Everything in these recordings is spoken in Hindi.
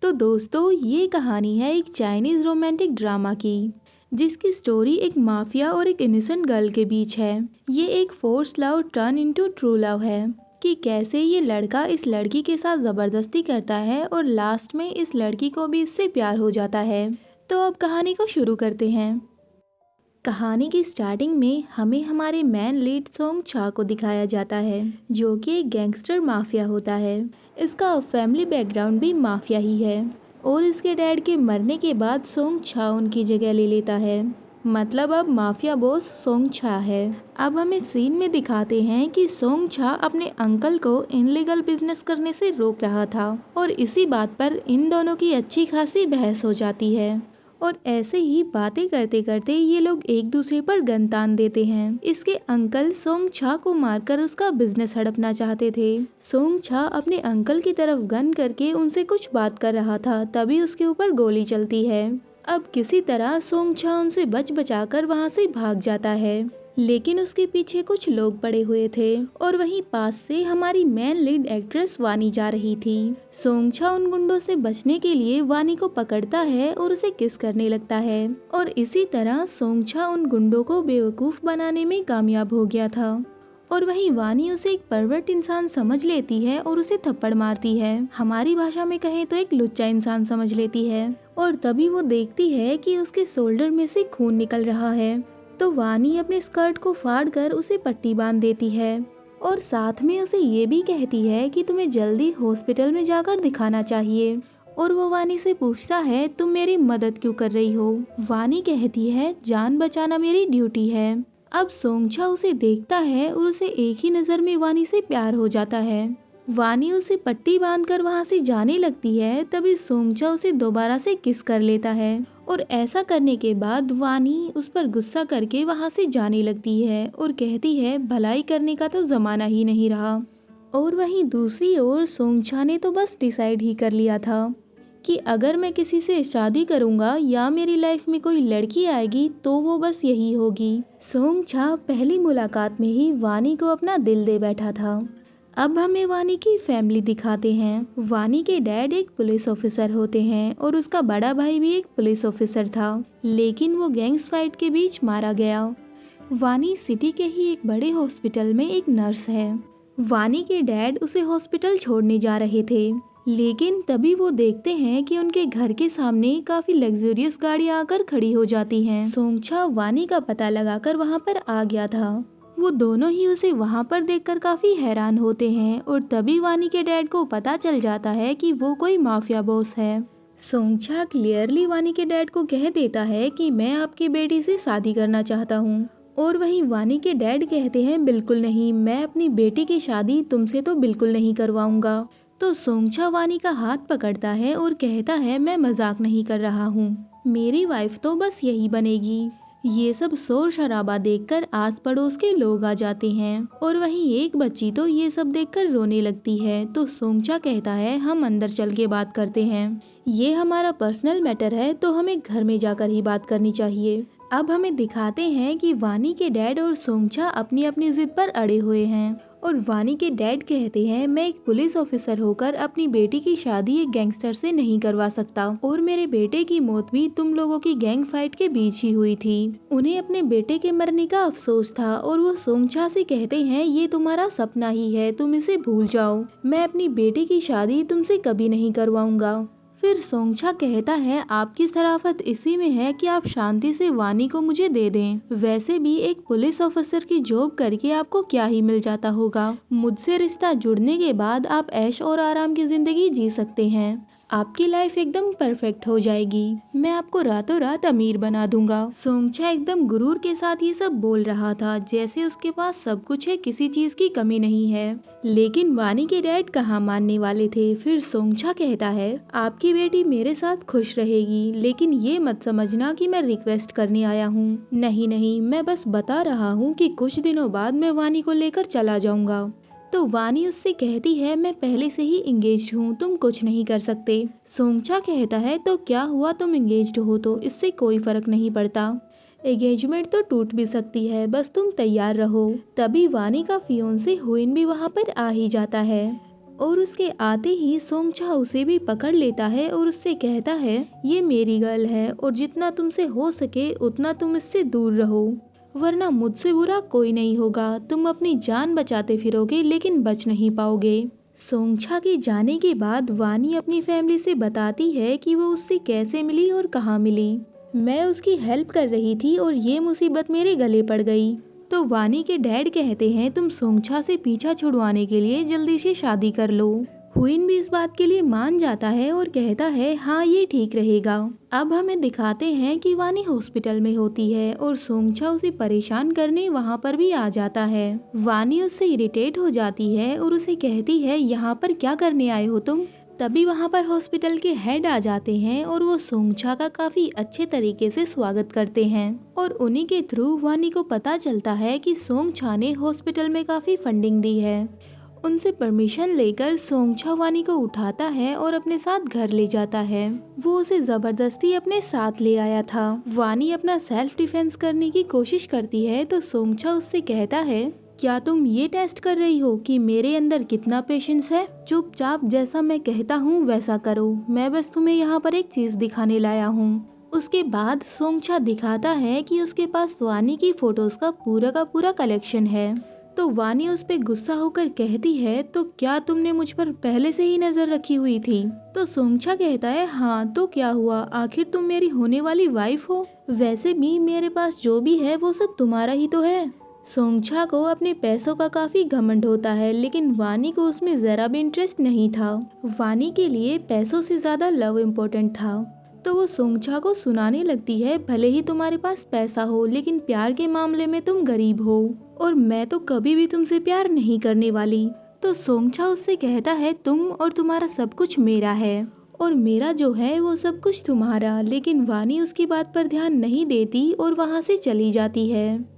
तो दोस्तों, ये कहानी है एक चाइनीज रोमांटिक ड्रामा की, जिसकी स्टोरी एक माफिया और एक इनोसेंट गर्ल के बीच है। ये एक force love turn into true love है कि कैसे ये लड़का इस लड़की के साथ जबरदस्ती करता है और लास्ट में इस लड़की को भी इससे प्यार हो जाता है। तो अब कहानी को शुरू करते हैं। कहानी की स्टार्टिंग में हमें हमारे मैन लीड सोंग छा को दिखाया जाता है, जो कि एक गैंगस्टर माफिया होता है। इसका फैमिली बैकग्राउंड भी माफिया ही है और इसके डैड के मरने के बाद सोंग छा उनकी जगह ले लेता है। मतलब अब माफिया बॉस सोंग छा है। अब हमें सीन में दिखाते हैं कि सोंग छा अपने अंकल को इनलीगल बिजनेस करने से रोक रहा था और इसी बात पर इन दोनों की अच्छी खासी बहस हो जाती है और ऐसे ही बातें करते करते ये लोग एक दूसरे पर गन तान देते हैं। इसके अंकल सोंग छा को मारकर उसका बिजनेस हड़पना चाहते थे। सोंग छा अपने अंकल की तरफ गन करके उनसे कुछ बात कर रहा था, तभी उसके ऊपर गोली चलती है। अब किसी तरह सोंग छा उनसे बचाकर वहां से भाग जाता है, लेकिन उसके पीछे कुछ लोग पड़े हुए थे और वहीं पास से हमारी मेन लीड एक्ट्रेस वानी जा रही थी। सोंगछा उन गुंडों से बचने के लिए वानी को पकड़ता है और उसे किस करने लगता है और इसी तरह सोंगछा उन गुंडों को बेवकूफ बनाने में कामयाब हो गया था। और वहीं वानी उसे एक परवर्ट इंसान समझ लेती है और उसे थप्पड़ मारती है। हमारी भाषा में कहें तो एक लुच्चा इंसान समझ लेती है और तभी वो देखती है कि उसके शोल्डर में से खून निकल रहा है। तो वानी अपने स्कर्ट को फाड़कर उसे पट्टी बांध देती है और साथ में उसे ये भी कहती है कि तुम्हें जल्दी हॉस्पिटल में जाकर दिखाना चाहिए। और वो वानी से पूछता है, तुम मेरी मदद क्यों कर रही हो? वानी कहती है, जान बचाना मेरी ड्यूटी है। अब सोंगछा उसे देखता है और उसे एक ही नज़र में वानी से प्यार हो जाता है। वानी उसे पट्टी बांधकर वहां से जाने लगती है, तभी सोंगछा उसे दोबारा से किस कर लेता है और ऐसा करने के बाद वानी उस पर गुस्सा करके वहां से जाने लगती है और कहती है, भलाई करने का तो जमाना ही नहीं रहा। और वहीं दूसरी ओर सोंगछा ने तो बस डिसाइड ही कर लिया था कि अगर मैं किसी से शादी करूंगा या मेरी लाइफ में कोई लड़की आएगी तो वो बस यही होगी। सोंगछा पहली मुलाकात में ही वानी को अपना दिल दे बैठा था। अब हमें वानी की फैमिली दिखाते हैं। वानी के डैड एक पुलिस ऑफिसर होते हैं और उसका बड़ा भाई भी एक पुलिस ऑफिसर था, लेकिन वो गैंग्स फाइट के बीच मारा गया। वानी सिटी के ही एक बड़े हॉस्पिटल में एक नर्स है। वानी के डैड उसे हॉस्पिटल छोड़ने जा रहे थे, लेकिन तभी वो देखते हैं कि उनके घर के सामने काफी लग्जरियस गाड़ियां आकर खड़ी हो जाती हैं। सोंगछा वानी का पता लगाकर वहां पर आ गया था। वो दोनों ही उसे वहां पर देखकर काफी हैरान होते हैं और तभी वानी के डैड को पता चल जाता है कि वो कोई माफिया बॉस है। सोंगछा क्लियरली वानी के डैड को कह देता है कि मैं आपकी बेटी से शादी करना चाहता हूँ और वहीं वानी के डैड कहते हैं, बिल्कुल नहीं, मैं अपनी बेटी की शादी तुमसे तो बिल्कुल नहीं करवाऊंगा। तो सोंगछा वानी का हाथ पकड़ता है और कहता है, मैं मजाक नहीं कर रहा हूँ, मेरी वाइफ तो बस यही बनेगी। ये सब शोर शराबा देखकर आस पड़ोस के लोग आ जाते हैं और वहीं एक बच्ची तो ये सब देखकर रोने लगती है। तो सोंगछा कहता है, हम अंदर चल के बात करते हैं, ये हमारा पर्सनल मैटर है तो हमें घर में जाकर ही बात करनी चाहिए। अब हमें दिखाते हैं कि वानी के डैड और सोंगछा अपनी अपनी जिद पर अड़े हुए हैं और वानी के डैड कहते हैं, मैं एक पुलिस ऑफिसर होकर अपनी बेटी की शादी एक गैंगस्टर से नहीं करवा सकता और मेरे बेटे की मौत भी तुम लोगों की गैंग फाइट के बीच ही हुई थी। उन्हें अपने बेटे के मरने का अफसोस था और वो सोंगछा से कहते हैं, ये तुम्हारा सपना ही है, तुम इसे भूल जाओ, मैं अपनी बेटी की शादी तुमसे कभी नहीं करवाऊंगा। फिर सोंगछा कहता है, आपकी शराफत इसी में है कि आप शांति से वानी को मुझे दे दें। वैसे भी एक पुलिस ऑफिसर की जॉब करके आपको क्या ही मिल जाता होगा। मुझसे रिश्ता जुड़ने के बाद आप ऐश और आराम की जिंदगी जी सकते हैं, आपकी लाइफ एकदम परफेक्ट हो जाएगी, मैं आपको रातों रात अमीर बना दूंगा। सोंगछा एकदम गुरूर के साथ ये सब बोल रहा था, जैसे उसके पास सब कुछ है, किसी चीज की कमी नहीं है। लेकिन वानी के डैड कहाँ मानने वाले थे। फिर सोंगछा कहता है, आपकी बेटी मेरे साथ खुश रहेगी, लेकिन ये मत समझना कि मैं रिक्वेस्ट करने आया हूँ। नहीं नहीं, मैं बस बता रहा हूँ कि कुछ दिनों बाद मैं वानी को लेकर चला जाऊंगा। तो वानी उससे कहती है, मैं पहले से ही इंगेज्ड हूँ, तुम कुछ नहीं कर सकते। सोंगछा कहता है, तो क्या हुआ, तुम इंगेज्ड हो तो इससे कोई फर्क नहीं पड़ता, एंगेजमेंट तो टूट भी सकती है, बस तुम तैयार रहो। तभी वानी का फियोंसे हुइन भी वहाँ पर आ ही जाता है और उसके आते ही सोंगछा उसे भी पकड़ लेता है और उससे कहता है, ये मेरी गर्ल है और जितना तुमसे हो सके उतना तुम इससे दूर रहो, वरना मुझसे बुरा कोई नहीं होगा। तुम अपनी जान बचाते फिरोगे लेकिन बच नहीं पाओगे। सोंगछा के जाने के बाद वानी अपनी फैमिली से बताती है कि वो उससे कैसे मिली और कहाँ मिली। मैं उसकी हेल्प कर रही थी और ये मुसीबत मेरे गले पड़ गई। तो वानी के डैड कहते हैं, तुम सोंगछा से पीछा छुड़वाने के लिए जल्दी से शादी कर लो। हुइन भी इस बात के लिए मान जाता है और कहता है, हाँ ये ठीक रहेगा। अब हमें दिखाते हैं कि वानी हॉस्पिटल में होती है और सोंगछा उसे परेशान करने वहाँ पर भी आ जाता है। वानी उससे इरिटेट हो जाती है और उसे कहती है, यहाँ पर क्या करने आए हो तुम। तभी वहाँ पर हॉस्पिटल के हेड आ जाते हैं और वो सोंगछा का काफी अच्छे तरीके से स्वागत करते हैं और उन्हीं के थ्रू वानी को पता चलता है कि सोंगछा ने हॉस्पिटल में काफी फंडिंग दी है। उनसे परमिशन लेकर सोंगछा वानी को उठाता है और अपने साथ घर ले जाता है। वो उसे जबरदस्ती अपने साथ ले आया था। वानी अपना सेल्फ डिफेंस करने की कोशिश करती है तो सोंगछा उससे कहता है, क्या तुम ये टेस्ट कर रही हो कि मेरे अंदर कितना पेशेंस है। चुपचाप जैसा मैं कहता हूँ वैसा करो, मैं बस तुम्हें यहाँ पर एक चीज दिखाने लाया हूँ। उसके बाद सोंगछा दिखाता है कि उसके पास वानी की फोटोज का पूरा कलेक्शन है। तो वानी उस पे गुस्सा होकर कहती है, तो क्या तुमने मुझ पर पहले से ही नजर रखी हुई थी। तो सोंगछा कहता है, हाँ तो क्या हुआ, आखिर तुम मेरी होने वाली वाइफ हो। वैसे भी मेरे पास जो भी है वो सब तुम्हारा ही तो है। सोंगछा को अपने पैसों का काफी घमंड होता है लेकिन वानी को उसमें जरा भी इंटरेस्ट नहीं था। वानी के लिए पैसों से ज्यादा लव इम्पोर्टेंट था। तो वो सोंगछा को सुनाने लगती है, भले ही तुम्हारे पास पैसा हो लेकिन प्यार के मामले में तुम गरीब हो और मैं तो कभी भी तुमसे प्यार नहीं करने वाली। तो सोंगछा उससे कहता है, तुम और तुम्हारा सब कुछ मेरा है और मेरा जो है वो सब कुछ तुम्हारा। लेकिन वानी उसकी बात पर ध्यान नहीं देती और वहाँ से चली जाती है।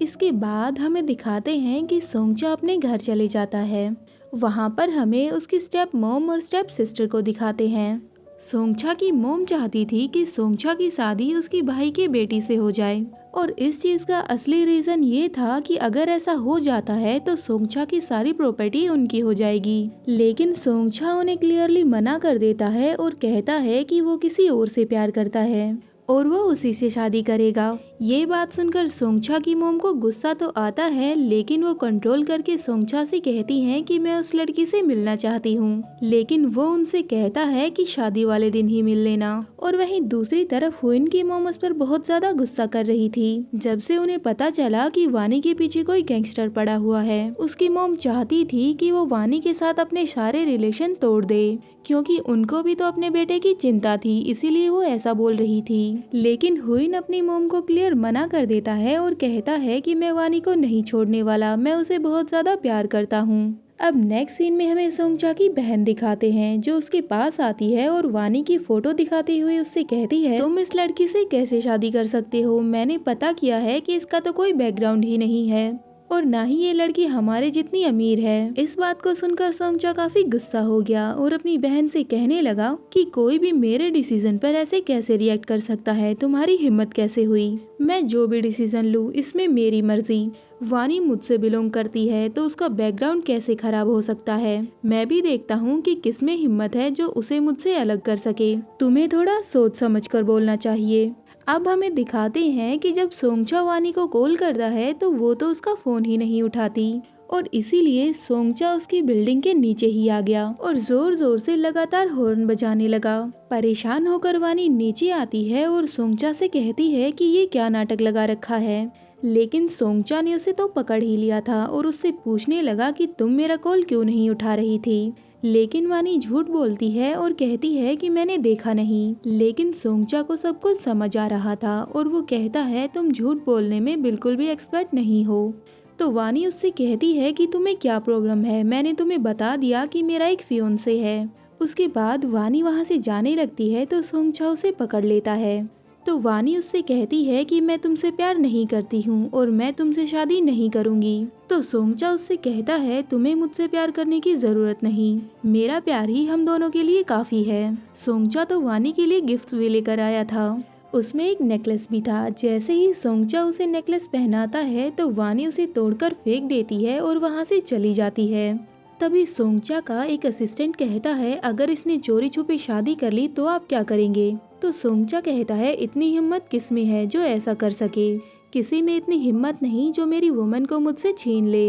इसके बाद हमें दिखाते हैं कि सोंगछा अपने घर चले जाता है। वहाँ पर हमें उसकी स्टेप मॉम और स्टेप सिस्टर को दिखाते हैं। सोंगछा की मॉम चाहती थी कि सोंगछा की शादी उसकी भाई के बेटी से हो जाए और इस चीज का असली रीजन ये था कि अगर ऐसा हो जाता है तो सोंगछा की सारी प्रॉपर्टी उनकी हो जाएगी। लेकिन सोंगछा उन्हें क्लियरली मना कर देता है और कहता है कि वो किसी और से प्यार करता है और वो उसी से शादी करेगा। ये बात सुनकर सोंगछा की मोम को गुस्सा तो आता है लेकिन वो कंट्रोल करके सोंगछा से कहती हैं कि मैं उस लड़की से मिलना चाहती हूँ। लेकिन वो उनसे कहता है कि शादी वाले दिन ही मिल लेना। और वहीं दूसरी तरफ हुइन की मोम उस पर बहुत ज्यादा गुस्सा कर रही थी। जब से उन्हें पता चला कि वानी के पीछे कोई गैंगस्टर पड़ा हुआ है, उसकी मोम चाहती थी कि वो वानी के साथ अपने सारे रिलेशन तोड़ दे क्योंकि उनको भी तो अपने बेटे की चिंता थी, इसीलिए वो ऐसा बोल रही थी। लेकिन हुइन अपनी मोम को क्लियर मना कर देता है और कहता है कि मैं वानी को नहीं छोड़ने वाला, मैं उसे बहुत ज्यादा प्यार करता हूँ। अब नेक्स्ट सीन में हमें सोंगछा की बहन दिखाते हैं जो उसके पास आती है और वानी की फोटो दिखाते हुए उससे कहती है, तुम इस लड़की से कैसे शादी कर सकते हो, मैंने पता किया है कि इसका तो कोई बैकग्राउंड ही नहीं है और ना ही ये लड़की हमारे जितनी अमीर है। इस बात को सुनकर सोंगछा काफी गुस्सा हो गया और अपनी बहन से कहने लगा कि कोई भी मेरे डिसीजन पर ऐसे कैसे रिएक्ट कर सकता है, तुम्हारी हिम्मत कैसे हुई, मैं जो भी डिसीजन लूँ इसमें मेरी मर्जी। वानी मुझसे बिलोंग करती है तो उसका बैकग्राउंड कैसे खराब हो सकता है, मैं भी देखता हूँ कि किसमें हिम्मत है जो उसे मुझसे अलग कर सके, तुम्हें थोड़ा सोच समझ कर बोलना चाहिए। अब हमें दिखाते हैं कि जब सोंगछा वानी को कॉल करता है तो वो तो उसका फोन ही नहीं उठाती और इसीलिए सोंगछा उसकी बिल्डिंग के नीचे ही आ गया और जोर जोर से लगातार हॉर्न बजाने लगा। परेशान होकर वानी नीचे आती है और सोंगछा से कहती है कि ये क्या नाटक लगा रखा है। लेकिन सोंगछा ने उसे तो पकड़ ही लिया था और उससे पूछने लगा कि तुम मेरा कॉल क्यों नहीं उठा रही थी। लेकिन वानी झूठ बोलती है और कहती है कि मैंने देखा नहीं। लेकिन सोंगछा को सब कुछ समझ आ रहा था और वो कहता है, तुम झूठ बोलने में बिल्कुल भी एक्सपर्ट नहीं हो। तो वानी उससे कहती है कि तुम्हें क्या प्रॉब्लम है, मैंने तुम्हें बता दिया कि मेरा एक फियोंसे है। उसके बाद वानी वहाँ से जाने लगती है तो सोंगछा उसे पकड़ लेता है। तो वानी उससे कहती है कि मैं तुमसे प्यार नहीं करती हूँ और मैं तुमसे शादी नहीं करूँगी। तो सोंगछा उससे कहता है, तुम्हें मुझसे प्यार करने की जरूरत नहीं, मेरा प्यार ही हम दोनों के लिए काफी है। सोंगछा तो वानी के लिए गिफ्ट्स भी लेकर आया था। उसमें एक नेकलेस भी था। जैसे ही सोंगचा उसे नेकलेस पहनाता है तो वानी उसे तोड़कर फेंक देती है और वहाँ से चली जाती है। तभी सोंगचा का एक असिस्टेंट कहता है, अगर इसने चोरी छुपे शादी कर ली तो आप क्या करेंगे? तो सोंगचा कहता है, इतनी हिम्मत किस में है जो ऐसा कर सके? किसी में इतनी हिम्मत नहीं जो मेरी वुमन को मुझसे छीन ले।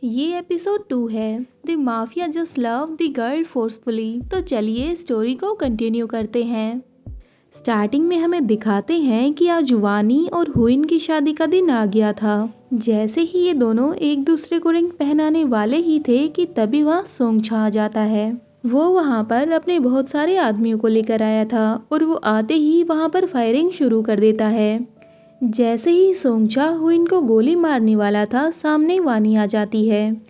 ये एपिसोड 2 है, the mafia just love the girl forcefully. तो चलिए स्टोरी को कंटिन्यू करते हैं। स्टार्टिंग में हमें दिखाते हैं कि आज वानी और हुइन की शादी का दिन आ गया था। जैसे ही ये दोनों एक दूसरे को रिंग पहनाने वाले ही थे कि तभी वहाँ सोंगचा आ जाता है। वो वहाँ पर अपने बहुत सारे आदमियों को लेकर आया था और वो आते ही वहाँ पर फायरिंग शुरू कर देता है। जैसे ही सोंगचा हुइन को गोली मारने वाला था, सामने वानी आ जाती है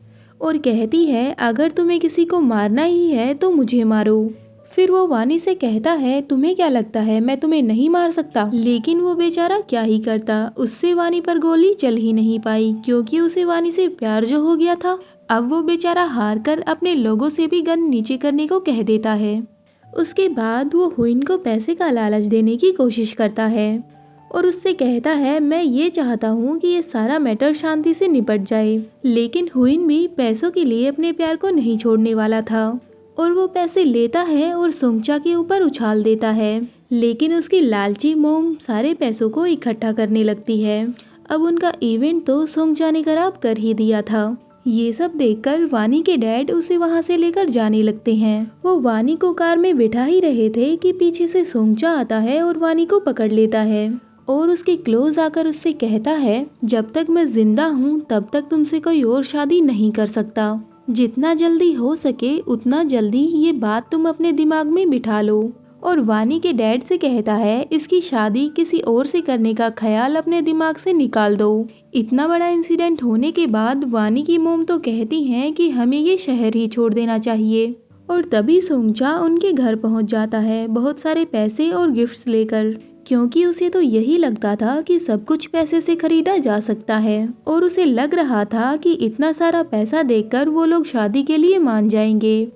और कहती है, अगर तुम्हें किसी को मारना ही है तो मुझे मारो। फिर वो वानी से कहता है, तुम्हें क्या लगता है मैं तुम्हें नहीं मार सकता? लेकिन वो बेचारा क्या ही करता, उससे वानी पर गोली चल ही नहीं पाई क्योंकि उसे वानी से प्यार जो हो गया था। अब वो बेचारा हार कर अपने लोगों से भी गन नीचे करने को कह देता है। उसके बाद वो हुइन को पैसे का लालच देने की कोशिश करता है और उससे कहता है, मैं ये चाहता हूँ कि ये सारा मैटर शांति से निपट जाए। लेकिन हुइन भी पैसों के लिए अपने प्यार को नहीं छोड़ने वाला था और वो पैसे लेता है और सोंगचा के ऊपर उछाल देता है। लेकिन उसकी लालची मोम सारे पैसों को इकट्ठा करने लगती है। अब उनका इवेंट तो सोंगचा ने खराब कर ही दिया था। ये सब देखकर वानी के डैड उसे वहाँ से लेकर जाने लगते हैं। वो वानी को कार में बिठा ही रहे थे कि पीछे से सोंगचा आता है और वानी को पकड़ लेता है और उसके क्लोज आकर उससे कहता है, जब तक मैं जिंदा हूँ तब तक तुमसे कोई और शादी नहीं कर सकता। जितना जल्दी हो सके उतना जल्दी ये बात तुम अपने दिमाग में बिठा लो। और वानी के डैड से कहता है, इसकी शादी किसी और से करने का ख्याल अपने दिमाग से निकाल दो। इतना बड़ा इंसिडेंट होने के बाद वानी की मोम तो कहती हैं कि हमें ये शहर ही छोड़ देना चाहिए। और तभी सोंगचा उनके घर पहुंच जाता है बहुत सारे पैसे और गिफ्ट्स लेकर, क्योंकि उसे तो यही लगता था कि सब कुछ पैसे से खरीदा जा सकता है और उसे लग रहा था कि इतना सारा पैसा देखकर वो लोग शादी के लिए मान जाएंगे।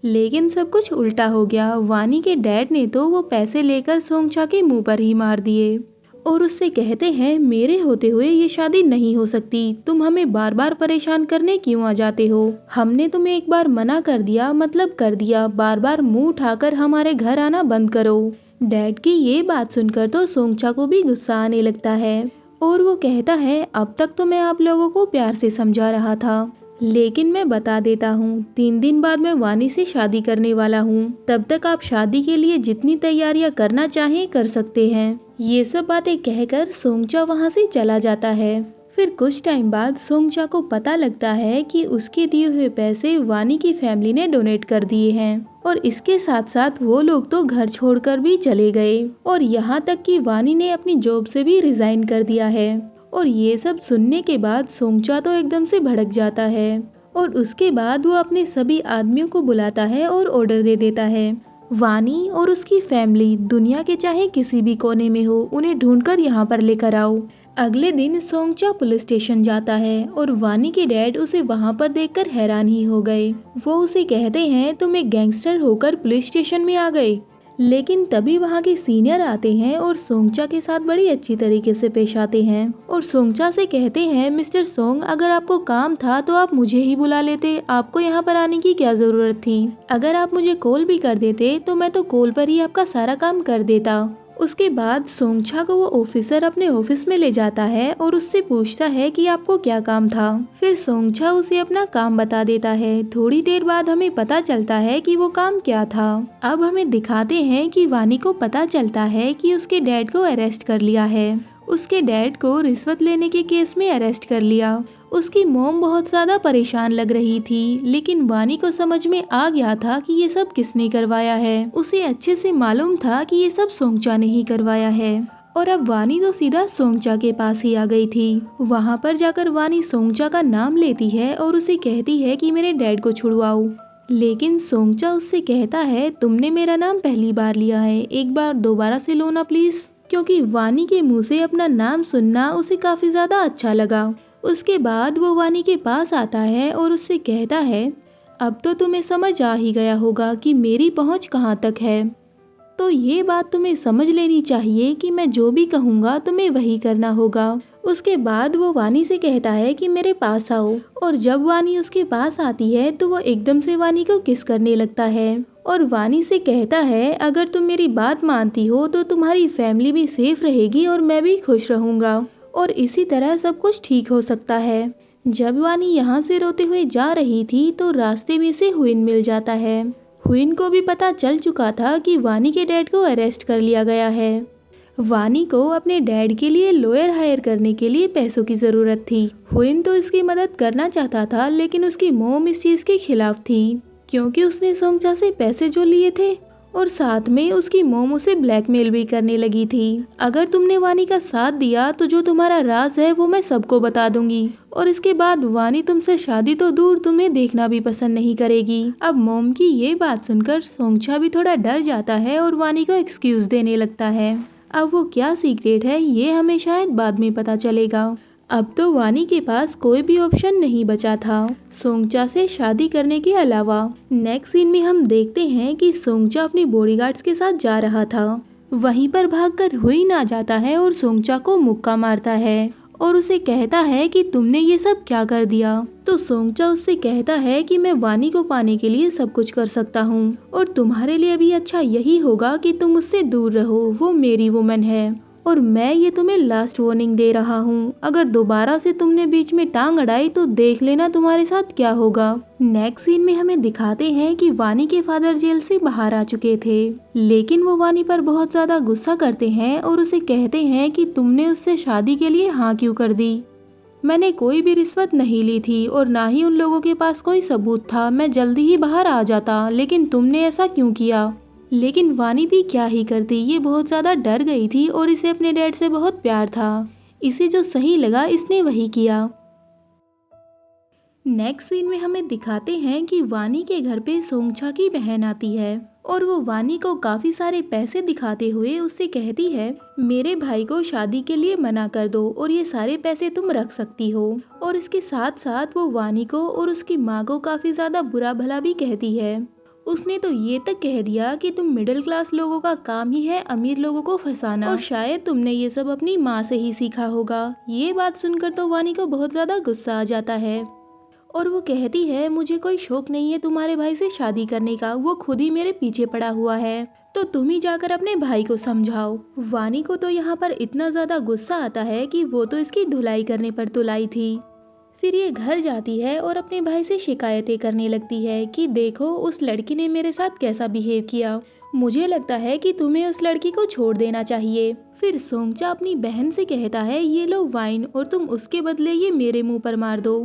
लेकिन सब कुछ उल्टा हो गया। वानी के डैड ने तो वो पैसे लेकर सोंगचा के मुंह पर ही मार दिए और उससे कहते हैं, मेरे होते हुए ये शादी नहीं हो सकती। तुम हमें बार बार परेशान करने क्यों आ जाते हो? हमने तुम्हें एक बार मना कर दिया मतलब कर दिया, बार बार मुंह उठाकर हमारे घर आना बंद करो। डैड की ये बात सुनकर तो सोंगचा को भी गुस्सा आने लगता है और वो कहता है, अब तक तो मैं आप लोगों को प्यार से समझा रहा था, लेकिन मैं बता देता हूँ 3 दिन बाद मैं वानी से शादी करने वाला हूँ। तब तक आप शादी के लिए जितनी तैयारियां करना चाहें कर सकते हैं। ये सब बातें कहकर सोंगचा वहाँ से चला जाता है। फिर कुछ टाइम बाद सोंगचा को पता लगता है कि उसके दिए हुए पैसे वानी की फैमिली ने डोनेट कर दिए हैं और इसके साथ साथ वो लोग तो घर छोड़कर भी चले गए और यहाँ तक कि वानी ने अपनी जॉब से भी रिजाइन कर दिया है। और ये सब सुनने के बाद सोंगचा तो एकदम से भड़क जाता है और उसके बाद वो अपने सभी आदमियों को बुलाता है और ऑर्डर दे देता है, वानी और उसकी फैमिली दुनिया के चाहे किसी भी कोने में हो उन्हें ढूंढकर यहाँ पर लेकर आओ। अगले दिन सोंगचा पुलिस स्टेशन जाता है और वानी के डैड उसे वहाँ पर देखकर हैरान ही हो गए। वो उसे कहते हैं, तुम एक गैंगस्टर होकर पुलिस स्टेशन में आ गए। लेकिन तभी वहाँ के सीनियर आते हैं और सोंगचा के साथ बड़ी अच्छी तरीके से पेश आते हैं और सोंगचा से कहते हैं, मिस्टर सोंग, अगर आपको काम था तो आप मुझे ही बुला लेते, आपको यहाँ पर आने की क्या जरूरत थी? अगर आप मुझे कॉल भी कर देते तो मैं तो कॉल पर ही आपका सारा काम कर देता। उसके बाद सोंगचा को वो ऑफिसर अपने ऑफिस में ले जाता है और उससे पूछता है कि आपको क्या काम था। फिर सोंगचा उसे अपना काम बता देता है। थोड़ी देर बाद हमें पता चलता है कि वो काम क्या था। अब हमें दिखाते हैं कि वानी को पता चलता है कि उसके डैड को अरेस्ट कर लिया है। उसके डैड को रिश्वत लेने के केस में अरेस्ट कर लिया। उसकी मोम बहुत ज्यादा परेशान लग रही थी, लेकिन वानी को समझ में आ गया था कि ये सब किसने करवाया है। उसे अच्छे से मालूम था कि ये सब सोंगचा ने ही करवाया है और अब वानी तो सीधा सोंगचा के पास ही आ गई थी। वहाँ पर जाकर वानी सोंगचा का नाम लेती है और उसे कहती है कि मेरे डैड को छुड़वाओ। लेकिन सोंगचा उससे कहता है, तुमने मेरा नाम पहली बार लिया है, एक बार दोबारा से लो ना प्लीज, क्योंकि वानी के मुँह से अपना नाम सुनना उसे काफी ज्यादा अच्छा लगा। उसके बाद वो वानी के पास आता है और उससे कहता है, अब तो तुम्हें समझ आ ही गया होगा कि मेरी पहुंच कहां तक है। तो ये बात तुम्हें समझ लेनी चाहिए कि मैं जो भी कहूँगा तुम्हें वही करना होगा। उसके बाद वो वानी से कहता है कि मेरे पास आओ, और जब वानी उसके पास आती है तो वो एकदम से वानी को किस करने लगता है और वानी से कहता है अगर तुम मेरी बात मानती हो तो तुम्हारी फैमिली भी सेफ रहेगी और मैं भी खुश रहूँगा और इसी तरह सब कुछ ठीक हो सकता है। जब वानी यहाँ से रोते हुए जा रही थी तो रास्ते में से हुइन मिल जाता है। हुइन को भी पता चल चुका था कि वानी के डैड को अरेस्ट कर लिया गया है। वानी को अपने डैड के लिए लॉयर हायर करने के लिए पैसों की ज़रूरत थी। हुइन तो इसकी मदद करना चाहता था लेकिन उसकी मॉम इस चीज़ के खिलाफ थी क्योंकि उसने सोंगचा से पैसे जो लिए थे और साथ में उसकी मॉम उसे ब्लैकमेल भी करने लगी थी। अगर तुमने वानी का साथ दिया तो जो तुम्हारा राज है वो मैं सबको बता दूंगी और इसके बाद वानी तुमसे शादी तो दूर तुम्हें देखना भी पसंद नहीं करेगी। अब मॉम की ये बात सुनकर सोंगचा भी थोड़ा डर जाता है और वानी को एक्सक्यूज देने लगता है। अब वो क्या सीक्रेट है ये हमें शायद बाद में पता चलेगा। अब तो वानी के पास कोई भी ऑप्शन नहीं बचा था सोंगचा से शादी करने के अलावा। नेक्स्ट सीन में हम देखते हैं कि सोंगचा अपनी बॉडीगार्ड्स के साथ जा रहा था। वहीं पर भागकर हुइन आ जाता है और सोंगचा को मुक्का मारता है और उसे कहता है कि तुमने ये सब क्या कर दिया। तो सोंगचा उससे कहता है कि मैं वानी को पाने के लिए सब कुछ कर सकता हूँ और तुम्हारे लिए भी अच्छा यही होगा कि तुम उससे दूर रहो, वो मेरी वुमन है और मैं ये तुम्हें लास्ट वार्निंग दे रहा हूँ। अगर दोबारा से तुमने बीच में टांग अड़ाई तो देख लेना तुम्हारे साथ क्या होगा। नेक्स्ट सीन में हमें दिखाते हैं कि वानी के फादर जेल से बाहर आ चुके थे लेकिन वो वानी पर बहुत ज्यादा गुस्सा करते हैं और उसे कहते हैं कि तुमने उससे शादी के लिए हाँ क्यों कर दी। मैंने कोई भी रिश्वत नहीं ली थी और ना ही उन लोगों के पास कोई सबूत था। मैं जल्दी ही बाहर आ जाता लेकिन तुमने ऐसा क्यों किया। लेकिन वानी भी क्या ही करती, ये बहुत ज़्यादा डर गई थी और इसे अपने डैड से बहुत प्यार था। इसे जो सही लगा इसने वही किया। नेक्स्ट सीन में हमें दिखाते हैं कि वानी के घर पे सोंगचा की बहन आती है और वो वानी को काफ़ी सारे पैसे दिखाते हुए उससे कहती है मेरे भाई को शादी के लिए मना कर दो और ये सारे पैसे तुम रख सकती हो। और इसके साथ साथ वो वानी को और उसकी माँ को काफ़ी ज़्यादा बुरा भला भी कहती है। उसने तो ये तक कह दिया कि तुम मिडिल क्लास लोगों का काम ही है अमीर लोगों को फंसाना और शायद तुमने ये सब अपनी माँ से ही सीखा होगा। ये बात सुनकर तो वानी को बहुत ज़्यादा गुस्सा आ जाता है और वो कहती है मुझे कोई शौक नहीं है तुम्हारे भाई से शादी करने का, वो खुद ही मेरे पीछे पड़ा हुआ है, तो तुम ही जाकर अपने भाई को समझाओ। वानी को तो यहाँ पर इतना ज़्यादा गुस्सा आता है कि वो तो इसकी धुलाई करने पर तुलाई थी। फिर ये घर जाती है और अपने भाई से शिकायतें करने लगती है कि देखो उस लड़की ने मेरे साथ कैसा बिहेव किया, मुझे लगता है कि तुम्हें उस लड़की को छोड़ देना चाहिए। फिर सोंगचा अपनी बहन से कहता है ये लो वाइन और तुम उसके बदले ये मेरे मुंह पर मार दो,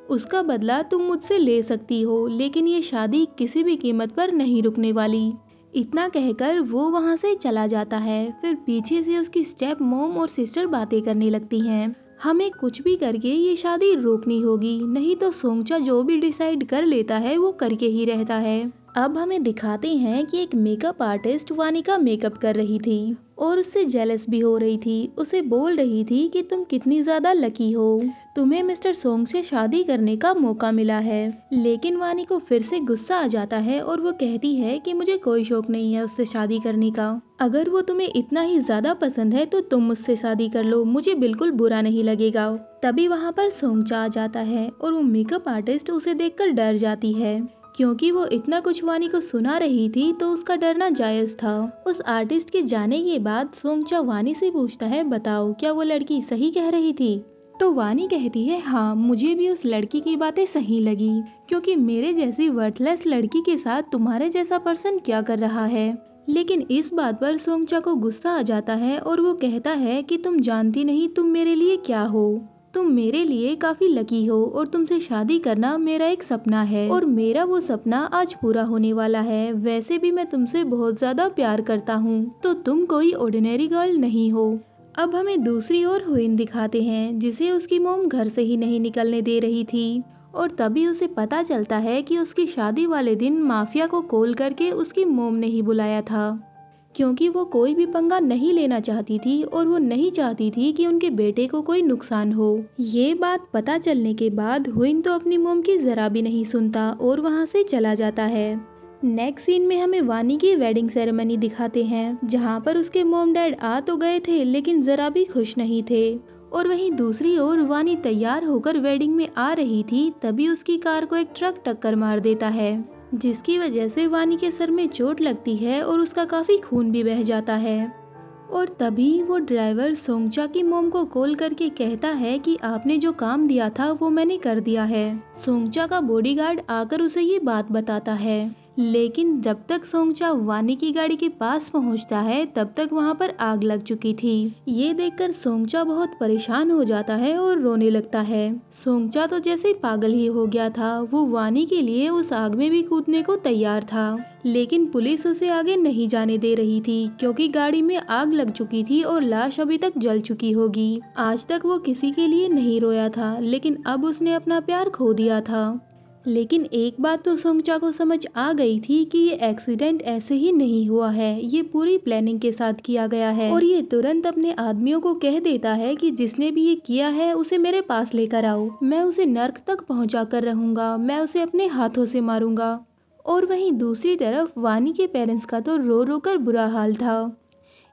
उसका बदला तुम मुझसे ले सकती हो लेकिन ये शादी किसी भी कीमत पर नहीं रुकने वाली। इतना कहकर वो वहाँ से चला जाता है। फिर पीछे से उसकी स्टेप मॉम और सिस्टर बातें करने लगती हैं हमें कुछ भी करके ये शादी रोकनी होगी, नहीं तो सोंगचा जो भी डिसाइड कर लेता है वो करके ही रहता है। अब हमें दिखाते हैं कि एक मेकअप आर्टिस्ट वानी का मेकअप कर रही थी और उससे जेलस भी हो रही थी। उसे बोल रही थी कि तुम कितनी ज़्यादा लकी हो, तुम्हें मिस्टर सोंग से शादी करने का मौका मिला है। लेकिन वानी को फिर से गुस्सा आ जाता है और वो कहती है कि मुझे कोई शौक नहीं है उससे शादी करने का, अगर वो तुम्हें इतना ही ज़्यादा पसंद है तो तुम मुझसे शादी कर लो, मुझे बिल्कुल बुरा नहीं लगेगा। तभी वहाँ पर सोंगचा आ जाता है और वो मेकअप आर्टिस्ट उसे देखकर डर जाती है क्योंकि वो इतना कुछ वानी को सुना रही थी तो उसका डरना जायज़ था। उस आर्टिस्ट के जाने के बाद सोंगचा वानी से पूछता है बताओ क्या वो लड़की सही कह रही थी। तो वानी कहती है हाँ मुझे भी उस लड़की की बातें सही लगी क्योंकि मेरे जैसी वर्थलेस लड़की के साथ तुम्हारे जैसा पर्सन क्या कर रहा है। लेकिन इस बात पर सोंगचा को गुस्सा आ जाता है और वो कहता है कि तुम जानती नहीं तुम मेरे लिए क्या हो, तुम मेरे लिए काफी लकी हो और तुमसे शादी करना मेरा एक सपना है और मेरा वो सपना आज पूरा होने वाला है। वैसे भी मैं तुमसे बहुत ज्यादा प्यार करता हूँ, तो तुम कोई ऑर्डिनरी गर्ल नहीं हो। अब हमें दूसरी ओर हुइन दिखाते हैं जिसे उसकी मोम घर से ही नहीं निकलने दे रही थी और तभी उसे पता चलता है कि उसकी शादी वाले दिन माफिया को कॉल करके उसकी मोम ने ही बुलाया था क्योंकि वो कोई भी पंगा नहीं लेना चाहती थी और वो नहीं चाहती थी कि उनके बेटे को कोई नुकसान हो। ये बात पता चलने के बाद हुइन तो अपनी मोम की जरा भी नहीं सुनता और वहाँ से चला जाता है। नेक्स्ट सीन में हमें वानी की वेडिंग सेरेमनी दिखाते हैं, जहाँ पर उसके मॉम डैड आ तो गए थे लेकिन जरा भी खुश नहीं थे। और वहीं दूसरी ओर वानी तैयार होकर वेडिंग में आ रही थी, तभी उसकी कार को एक ट्रक टक्कर मार देता है, जिसकी वजह से वानी के सर में चोट लगती है और उसका काफी खून भी बह जाता है। और तभी वो ड्राइवर सोंगचा की मॉम को कॉल करके कहता है कि आपने जो काम दिया था वो मैंने कर दिया है। सोंगचा का बॉडीगार्ड आकर उसे ये बात बताता है, लेकिन जब तक सोंगचा वानी की गाड़ी के पास पहुंचता है तब तक वहां पर आग लग चुकी थी। ये देखकर सोंगचा बहुत परेशान हो जाता है और रोने लगता है। सोंगचा तो जैसे पागल ही हो गया था, वो वानी के लिए उस आग में भी कूदने को तैयार था, लेकिन पुलिस उसे आगे नहीं जाने दे रही थी क्योंकि गाड़ी में आग लग चुकी थी और लाश अभी तक जल चुकी होगी। आज तक वो किसी के लिए नहीं रोया था, लेकिन अब उसने अपना प्यार खो दिया था। लेकिन एक बात तो सोंगचा को समझ आ गई थी कि ये एक्सीडेंट ऐसे ही नहीं हुआ है, ये पूरी प्लानिंग के साथ किया गया है। और ये तुरंत अपने आदमियों को कह देता है कि जिसने भी ये किया है उसे मेरे पास लेकर आओ, मैं उसे नर्क तक पहुंचा कर रहूंगा, मैं उसे अपने हाथों से मारूंगा। और वहीं दूसरी तरफ वानी के पेरेंट्स का तो रो रो कर बुरा हाल था।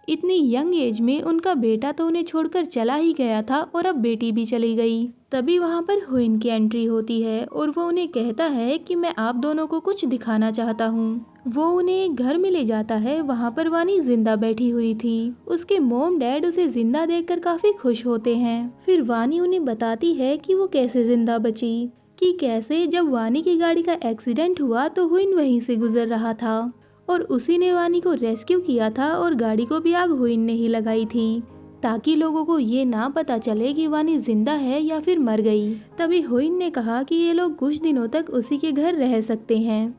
इतनी यंग एज में उनका बेटा तो उन्हें छोड़कर चला ही गया था और अब बेटी भी चली गई। तभी वहां पर हुइन की एंट्री होती है और वो उन्हें कहता है कि मैं आप दोनों को कुछ दिखाना चाहता हूँ। वो उन्हें एक घर में ले जाता है, वहाँ पर वानी जिंदा बैठी हुई थी। उसके मॉम डैड उसे जिंदा देखकर काफी खुश होते हैं। फिर वानी उन्हें बताती है कि वो कैसे जिंदा बची, कि कैसे जब वानी की गाड़ी का एक्सीडेंट हुआ तो हुइन वहीं से गुजर रहा था और उसी ने वानी को रेस्क्यू किया था और गाड़ी को भी आग हुइन ने ही लगाई थी, ताकि लोगों को ये ना पता चले कि वानी जिंदा है या फिर मर गई। तभी हुइन ने कहा कि ये लोग कुछ दिनों तक उसी के घर रह सकते हैं,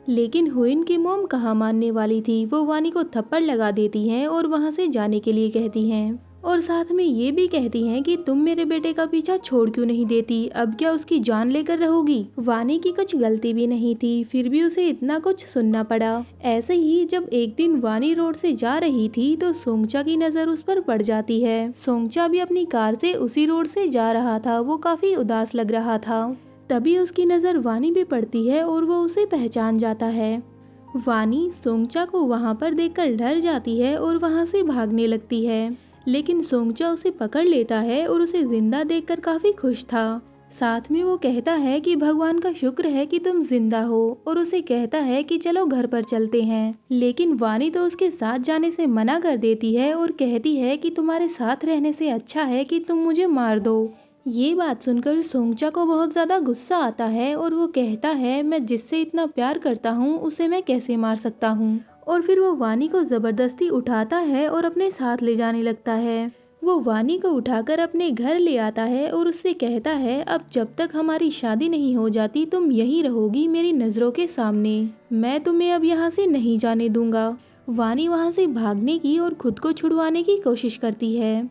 लेकिन हुइन की मॉम कहाँ मानने वाली थी। वो वानी को थप्पड़ लगा देती हैं और वहाँ से जाने के लिए कहती हैं और साथ में ये भी कहती हैं कि तुम मेरे बेटे का पीछा छोड़ क्यों नहीं देती, अब क्या उसकी जान लेकर रहोगी। वानी की कुछ गलती भी नहीं थी, फिर भी उसे इतना कुछ सुनना पड़ा। ऐसे ही जब एक दिन वानी रोड से जा रही थी तो सोंगचा की नजर उस पर पड़ जाती है। सोंगचा भी अपनी कार से उसी रोड से जा रहा था, वो काफी उदास लग रहा था। तभी उसकी नजर वानी पे पड़ती है और वो उसे पहचान जाता है। वानी सोंगचा को वहाँ पर देखकर डर जाती है और वहाँ से भागने लगती है, लेकिन सोंगचा उसे पकड़ लेता है और उसे जिंदा देखकर काफी खुश था। साथ में वो कहता है कि भगवान का शुक्र है कि तुम जिंदा हो और उसे कहता है कि चलो घर पर चलते हैं। लेकिन वानी तो उसके साथ जाने से मना कर देती है और कहती है कि तुम्हारे साथ रहने से अच्छा है कि तुम मुझे मार दो। ये बात सुनकर सोंगचा को बहुत ज़्यादा गुस्सा आता है और वो कहता है मैं जिससे इतना प्यार करता हूँ उसे मैं कैसे मार सकता हूँ। और फिर वो वानी को ज़बरदस्ती उठाता है और अपने साथ ले जाने लगता है। वो वानी को उठाकर अपने घर ले आता है और उससे कहता है अब जब तक हमारी शादी नहीं हो जाती तुम यहीं रहोगी मेरी नज़रों के सामने, मैं तुम्हें अब यहाँ से नहीं जाने दूंगा। वानी वहाँ से भागने की और खुद को छुड़वाने की कोशिश करती है,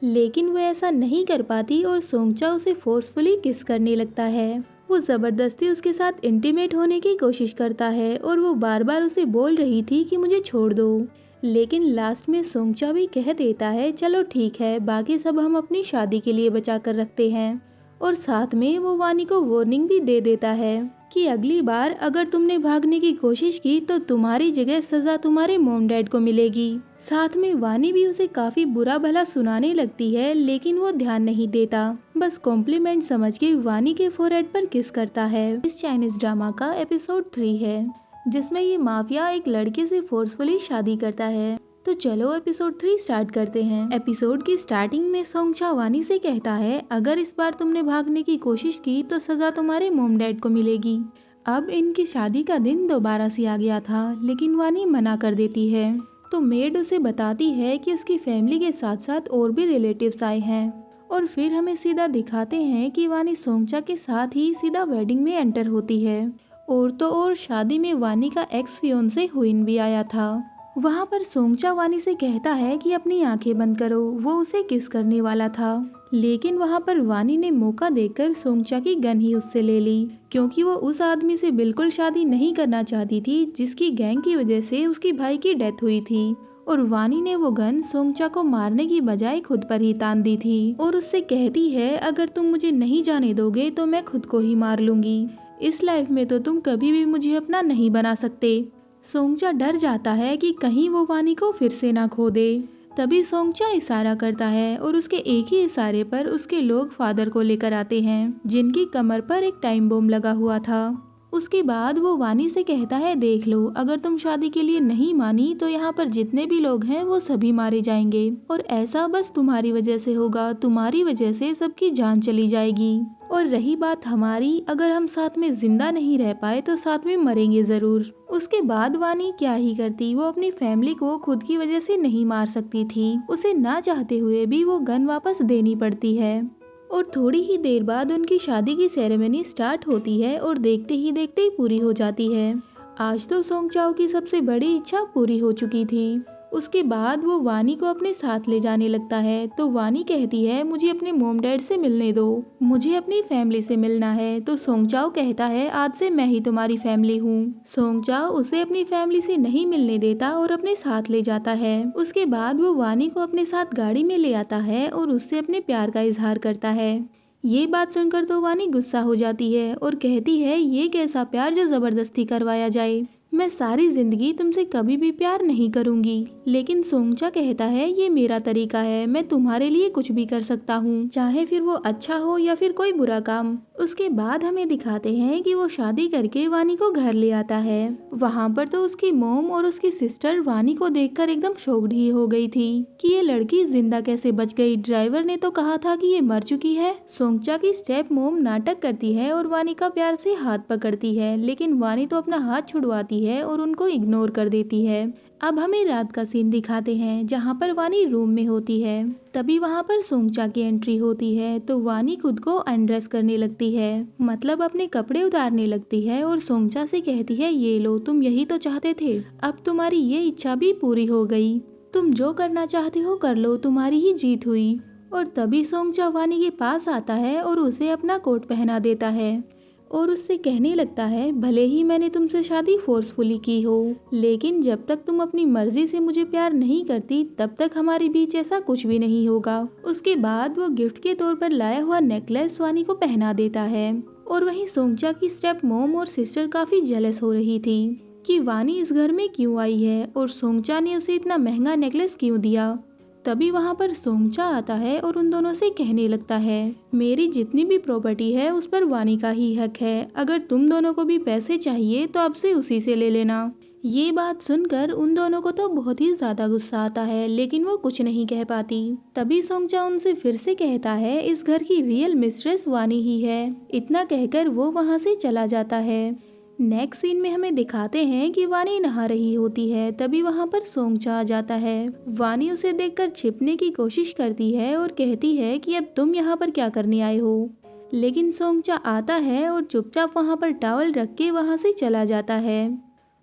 लेकिन वो ऐसा नहीं कर पाती और सोंगचा उसे फोर्सफुली किस करने लगता है। वो ज़बरदस्ती उसके साथ इंटीमेट होने की कोशिश करता है और वो बार बार उसे बोल रही थी कि मुझे छोड़ दो, लेकिन लास्ट में सोंगचा भी कह देता है चलो ठीक है, बाकी सब हम अपनी शादी के लिए बचा कर रखते हैं। और साथ में वो वानी को वार्निंग भी दे देता है कि अगली बार अगर तुमने भागने की कोशिश की तो तुम्हारी जगह सजा तुम्हारे मॉम डैड को मिलेगी। साथ में वानी भी उसे काफी बुरा भला सुनाने लगती है, लेकिन वो ध्यान नहीं देता, बस कॉम्प्लीमेंट समझ के वानी के फोरहेड पर किस करता है। इस चाइनीज ड्रामा का एपिसोड 3 है, जिसमें ये माफिया एक लड़के से फोर्सफुली शादी करता है। तो चलो एपिसोड 3 स्टार्ट करते हैं। एपिसोड की स्टार्टिंग में सोंगचा वानी से कहता है अगर इस बार तुमने भागने की कोशिश की तो सजा तुम्हारे मॉम डैड को मिलेगी। अब इनकी शादी का दिन दोबारा से आ गया था, लेकिन वानी मना कर देती है। तो मेड उसे बताती है कि उसकी फैमिली के साथ साथ और भी रिलेटिव्स आए हैं। और फिर हमें सीधा दिखाते हैं कि वानी सोंगचा के साथ ही सीधा वेडिंग में एंटर होती है। और तो और शादी में वानी का एक्स फियोंसे हुइन भी आया था। वहाँ पर सोंगचा वानी से कहता है कि अपनी आंखें बंद करो, वो उसे किस करने वाला था, लेकिन वहाँ पर वानी ने मौका देकर सोंगचा की गन ही उससे ले ली, क्योंकि वो उस आदमी से बिल्कुल शादी नहीं करना चाहती थी जिसकी गैंग की वजह से उसकी भाई की डेथ हुई थी। और वानी ने वो गन सोंगचा को मारने की बजाय खुद पर ही तान दी थी और उससे कहती है अगर तुम मुझे नहीं जाने दोगे तो मैं खुद को ही मार लूंगी। इस लाइफ में तो तुम कभी भी मुझे अपना नहीं बना सकते। सोंगचा डर जाता है कि कहीं वो वानी को फिर से ना खो दे। तभी सोंगचा इशारा करता है और उसके एक ही इशारे पर उसके लोग फादर को लेकर आते हैं, जिनकी कमर पर एक टाइम बम लगा हुआ था। उसके बाद वो वानी से कहता है, देख लो, अगर तुम शादी के लिए नहीं मानी तो यहाँ पर जितने भी लोग हैं वो सभी मारे जाएंगे, और ऐसा बस तुम्हारी वजह से होगा। तुम्हारी वजह से सबकी जान चली जाएगी। और रही बात हमारी, अगर हम साथ में जिंदा नहीं रह पाए तो साथ में मरेंगे जरूर। उसके बाद वानी क्या ही करती, वो अपनी फैमिली को खुद की वजह से नहीं मार सकती थी। उसे ना चाहते हुए भी वो गन वापस देनी पड़ती है। और थोड़ी ही देर बाद उनकी शादी की सेरेमनी स्टार्ट होती है और देखते ही देखते ही पूरी हो जाती है। आज तो सोंगचाओ की सबसे बड़ी इच्छा पूरी हो चुकी थी। उसके बाद वो वानी को अपने साथ ले जाने लगता है, तो वानी कहती है, मुझे अपने मॉम डैड से मिलने दो, मुझे अपनी फैमिली से मिलना है। तो सोंगचाओ कहता है, आज से मैं ही तुम्हारी फैमिली हूँ। सोंगचाओ उसे अपनी फैमिली से नहीं मिलने देता और अपने साथ ले जाता है। उसके बाद वो वानी को अपने साथ गाड़ी में ले आता है और उससे अपने प्यार का इजहार करता है। ये बात सुनकर तो वानी गुस्सा हो जाती है और कहती है, ये कैसा प्यार जो जबरदस्ती करवाया जाए, मैं सारी जिंदगी तुमसे कभी भी प्यार नहीं करूंगी। लेकिन सोंगचा कहता है, ये मेरा तरीका है, मैं तुम्हारे लिए कुछ भी कर सकता हूँ, चाहे फिर वो अच्छा हो या फिर कोई बुरा काम। उसके बाद हमें दिखाते हैं कि वो शादी करके वानी को घर ले आता है। वहाँ पर तो उसकी मोम और उसकी सिस्टर वानी को देखकर एकदम शॉक्ड ही हो गई थी कि ये लड़की जिंदा कैसे बच गई। ड्राइवर ने तो कहा था कि ये मर चुकी है। सोंगचा की स्टेप मोम नाटक करती है और वानी का प्यार से हाथ पकड़ती है, लेकिन वानी तो अपना हाथ छुड़वाती है और उनको इग्नोर कर देती है। अब हमें रात का सीन दिखाते हैं जहाँ पर वानी रूम में होती है। तभी वहाँ पर सोंगचा की एंट्री होती है, तो वानी खुद को अनड्रेस करने लगती है, मतलब अपने कपड़े उतारने लगती है और सोंगचा से कहती है, ये लो, तुम यही तो चाहते थे, अब तुम्हारी ये इच्छा भी पूरी हो गई, तुम जो करना चाहते हो कर लो, तुम्हारी ही जीत हुई। और तभी सोंगचा वानी के पास आता है और उसे अपना कोट पहना देता है और उससे कहने लगता है, भले ही मैंने तुमसे शादी फोर्सफुली की हो, लेकिन जब तक तुम अपनी मर्जी से मुझे प्यार नहीं करती तब तक हमारे बीच ऐसा कुछ भी नहीं होगा। उसके बाद वो गिफ्ट के तौर पर लाया हुआ नेकलेस वानी को पहना देता है। और वहीं सोंगचा की स्टेप मोम और सिस्टर काफी जेलस हो रही थी कि वानी इस घर में क्यों आई है और सोंगचा ने उसे इतना महंगा नेकलेस क्यों दिया। तभी वहाँ पर सोंगचा आता है और उन दोनों से कहने लगता है, मेरी जितनी भी प्रॉपर्टी है उस पर वानी का ही हक है, अगर तुम दोनों को भी पैसे चाहिए तो अब से उसी से ले लेना। ये बात सुनकर उन दोनों को तो बहुत ही ज्यादा गुस्सा आता है, लेकिन वो कुछ नहीं कह पाती। तभी सोंगचा उनसे फिर से कहता है, इस घर की रियल मिस्ट्रेस वानी ही है। इतना कहकर वो वहाँ से चला जाता है। नेक्स्ट सीन में हमें दिखाते हैं कि वानी नहा रही होती है। तभी वहाँ पर सोंगचा आ जाता है। वानी उसे देखकर छिपने की कोशिश करती है और कहती है कि अब तुम यहाँ पर क्या करने आए हो, लेकिन सोंगचा आता है और चुपचाप वहाँ पर टॉवल रख के वहाँ से चला जाता है।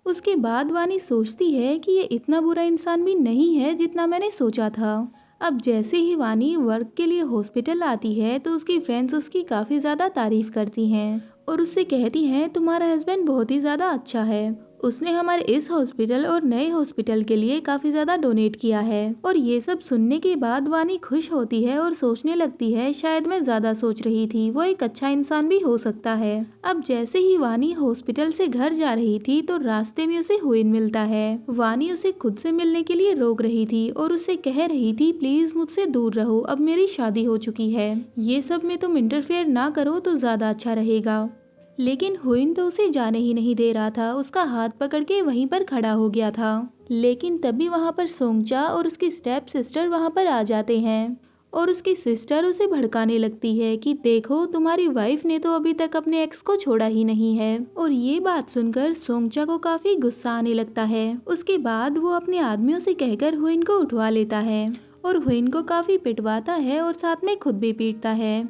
उसके बाद वानी सोचती है कि ये इतना बुरा इंसान भी नहीं है जितना मैंने सोचा था। अब जैसे ही वानी वर्क के लिए हॉस्पिटल आती है तो उसकी फ्रेंड्स उसकी काफ़ी ज़्यादा तारीफ करती हैं और उससे कहती हैं, तुम्हारा हस्बैंड बहुत ही ज़्यादा अच्छा है, उसने हमारे इस हॉस्पिटल और नए हॉस्पिटल के लिए काफ़ी ज़्यादा डोनेट किया है। और ये सब सुनने के बाद वानी खुश होती है और सोचने लगती है, शायद मैं ज़्यादा सोच रही थी, वो एक अच्छा इंसान भी हो सकता है। अब जैसे ही वानी हॉस्पिटल से घर जा रही थी तो रास्ते में उसे हुइन मिलता है। वानी उसे खुद से मिलने के लिए रोक रही थी और उससे कह रही थी, प्लीज़ मुझसे दूर रहो, अब मेरी शादी हो चुकी है, ये सब में तुम इंटरफेयर ना करो तो ज़्यादा अच्छा रहेगा। लेकिन हुइन तो उसे जाने ही नहीं दे रहा था, उसका हाथ पकड़ के वहीं पर खड़ा हो गया था। लेकिन तभी वहाँ पर सोंगचा और उसकी स्टेप सिस्टर वहाँ पर आ जाते हैं और उसकी सिस्टर उसे भड़काने लगती है कि देखो, तुम्हारी वाइफ ने तो अभी तक अपने एक्स को छोड़ा ही नहीं है। और ये बात सुनकर सोंगचा को काफी गुस्सा आने लगता है। उसके बाद वो अपने आदमियों से कहकर हुइन को उठवा लेता है और हुइन को काफी पिटवाता है और साथ में खुद भी पीटता है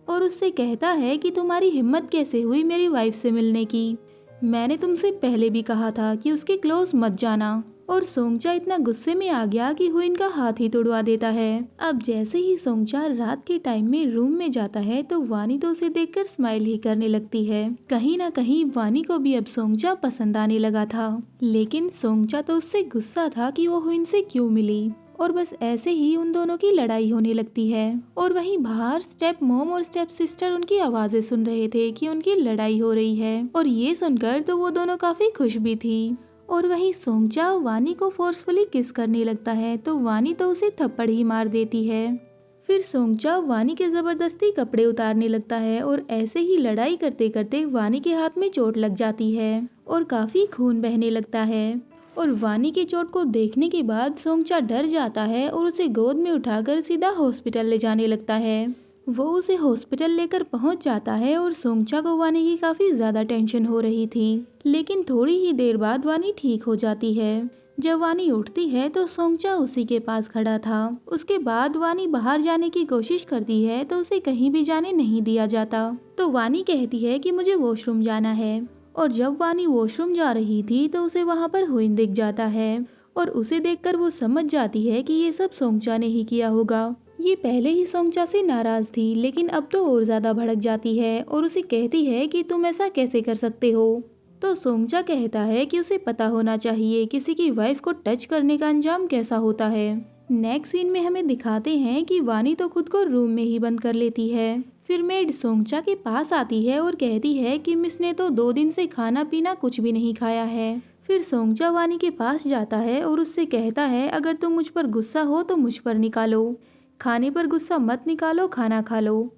और उससे कहता है कि तुम्हारी हिम्मत कैसे हुई मेरी वाइफ से मिलने की, मैंने तुमसे पहले भी कहा था कि उसके क्लोज मत जाना। और सोंगचा इतना गुस्से में आ गया कि हुइन का हाथ ही तोड़वा देता है। अब जैसे ही सोंगचा रात के टाइम में रूम में जाता है तो वानी तो उसे देखकर स्माइल ही करने लगती है। कहीं ना कहीं वानी को भी अब सोंगचा पसंद आने लगा था, लेकिन सोंगचा तो उससे गुस्सा था कि वो हुइन से क्यों मिली। और बस ऐसे ही उन दोनों की लड़ाई होने लगती है। और वहीं बाहर स्टेप मॉम और स्टेप सिस्टर उनकी आवाजें सुन रहे थे कि उनकी लड़ाई हो रही है, और ये सुनकर तो वो दोनों काफी खुश भी थी। और वहीं सोंगचा वानी को फोर्सफुली किस करने लगता है, तो वानी तो उसे थप्पड़ ही मार देती है। फिर सोंगचा वानी के जबरदस्ती कपड़े उतारने लगता है, और ऐसे ही लड़ाई करते करते वानी के हाथ में चोट लग जाती है और काफी खून बहने लगता है। और वानी की चोट को देखने के बाद सोंगचा डर जाता है और उसे गोद में उठाकर सीधा हॉस्पिटल ले जाने लगता है। वो उसे हॉस्पिटल लेकर पहुंच जाता है और सोंगचा को वानी की काफी ज्यादा टेंशन हो रही थी, लेकिन थोड़ी ही देर बाद वानी ठीक हो जाती है। जब वानी उठती है तो सोंगचा उसी के पास खड़ा था। उसके बाद वानी बाहर जाने की कोशिश करती है तो उसे कहीं भी जाने नहीं दिया जाता। तो वानी कहती है कि मुझे वॉशरूम जाना है, और जब वानी वॉशरूम जा रही थी तो उसे वहाँ पर हुइन दिख जाता है, और उसे देखकर वो समझ जाती है कि ये सब सोंगचा ने ही किया होगा। ये पहले ही सोंगचा से नाराज थी, लेकिन अब तो और ज्यादा भड़क जाती है और उसे कहती है कि तुम ऐसा कैसे कर सकते हो। तो सोंगचा कहता है कि उसे पता होना चाहिए किसी की वाइफ को टच करने का अंजाम कैसा होता है। नेक्स्ट सीन में हमें दिखाते हैं कि वानी तो खुद को रूम में ही बंद कर लेती है। फिर मेड सोंगचा के पास आती है और कहती है कि मिस ने तो 2 दिन से खाना पीना कुछ भी नहीं खाया है। फिर सोंगचा वानी के पास जाता है और उससे कहता है अगर तुम मुझ पर गुस्सा हो तो मुझ पर निकालो, खाने पर गुस्सा मत निकालो, खाना खा लो।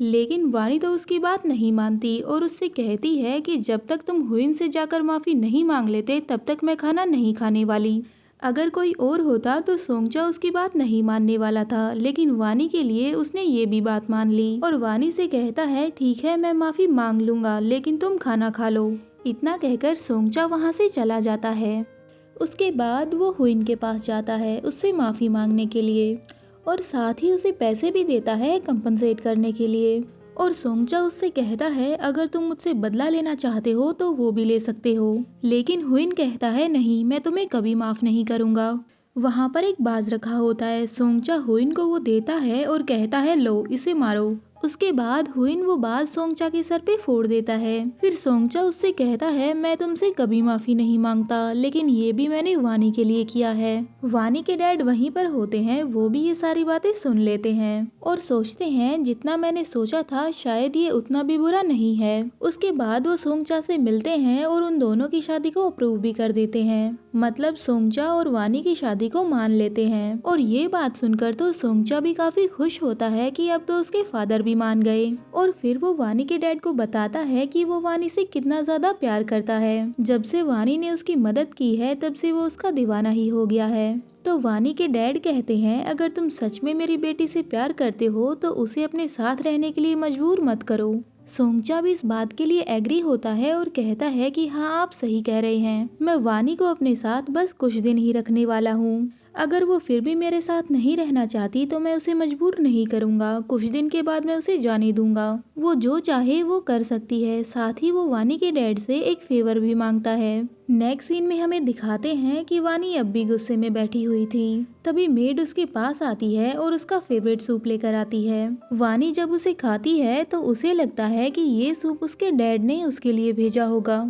लेकिन वानी तो उसकी बात नहीं मानती और उससे कहती है कि जब तक तुम हुइन से जाकर माफ़ी नहीं मांग लेते तब तक मैं खाना नहीं खाने वाली। अगर कोई और होता तो सोंगचा उसकी बात नहीं मानने वाला था, लेकिन वानी के लिए उसने ये भी बात मान ली और वानी से कहता है ठीक है मैं माफ़ी मांग लूँगा, लेकिन तुम खाना खा लो। इतना कहकर सोंगचा वहाँ से चला जाता है। उसके बाद वो हुइन के पास जाता है उससे माफ़ी मांगने के लिए, और साथ ही उसे पैसे भी देता है कंपनसेट करने के लिए। और सोंगचा उससे कहता है अगर तुम मुझसे बदला लेना चाहते हो तो वो भी ले सकते हो, लेकिन हुइन कहता है नहीं, मैं तुम्हें कभी माफ़ नहीं करूँगा। वहाँ पर एक बाज रखा होता है, सोंगचा हुइन को वो देता है और कहता है लो इसे मारो। उसके बाद हुइन वो बाज सोंगचा के सर पे फोड़ देता है। फिर सोंगचा उससे कहता है मैं तुमसे कभी माफ़ी नहीं मांगता, लेकिन ये भी मैंने वानी के लिए किया है। वानी के डैड वहीं पर होते हैं, वो भी ये सारी बातें सुन लेते हैं और सोचते हैं जितना मैंने सोचा था शायद ये उतना भी बुरा नहीं है। उसके बाद वो सोंगचा से मिलते हैं और उन दोनों की शादी को अप्रूव भी कर देते हैं, मतलब सोंगचा और वानी की शादी को मान लेते हैं। और ये बात सुनकर तो सोंगचा भी काफी खुश होता है कि अब तो उसके फादर भी मान गए। और फिर वो वानी के डैड को बताता है कि वो वानी से कितना ज्यादा प्यार करता है। जब से वानी ने उसकी मदद की है तब से वो उसका दीवाना ही हो गया है। तो वानी के डैड कहते हैं अगर तुम सच में मेरी बेटी से प्यार करते हो तो उसे अपने साथ रहने के लिए मजबूर मत करो। सोंगचा भी इस बात के लिए एग्री होता है और कहता है कि हाँ आप सही कह रहे हैं, मैं वानी को अपने साथ बस कुछ दिन ही रखने वाला हूँ। अगर वो फिर भी मेरे साथ नहीं रहना चाहती तो मैं उसे मजबूर नहीं करूँगा, कुछ दिन के बाद मैं उसे जाने दूंगा। वो जो चाहे वो कर सकती है। साथ ही वो वानी के डैड से एक फेवर भी मांगता है। नेक्स्ट सीन में हमें दिखाते हैं कि वानी अब भी गुस्से में बैठी हुई थी। तभी मेड उसके पास आती है और उसका फेवरेट सूप लेकर आती है। वानी जब उसे खाती है तो उसे लगता है कि ये सूप उसके डैड ने उसके लिए भेजा होगा।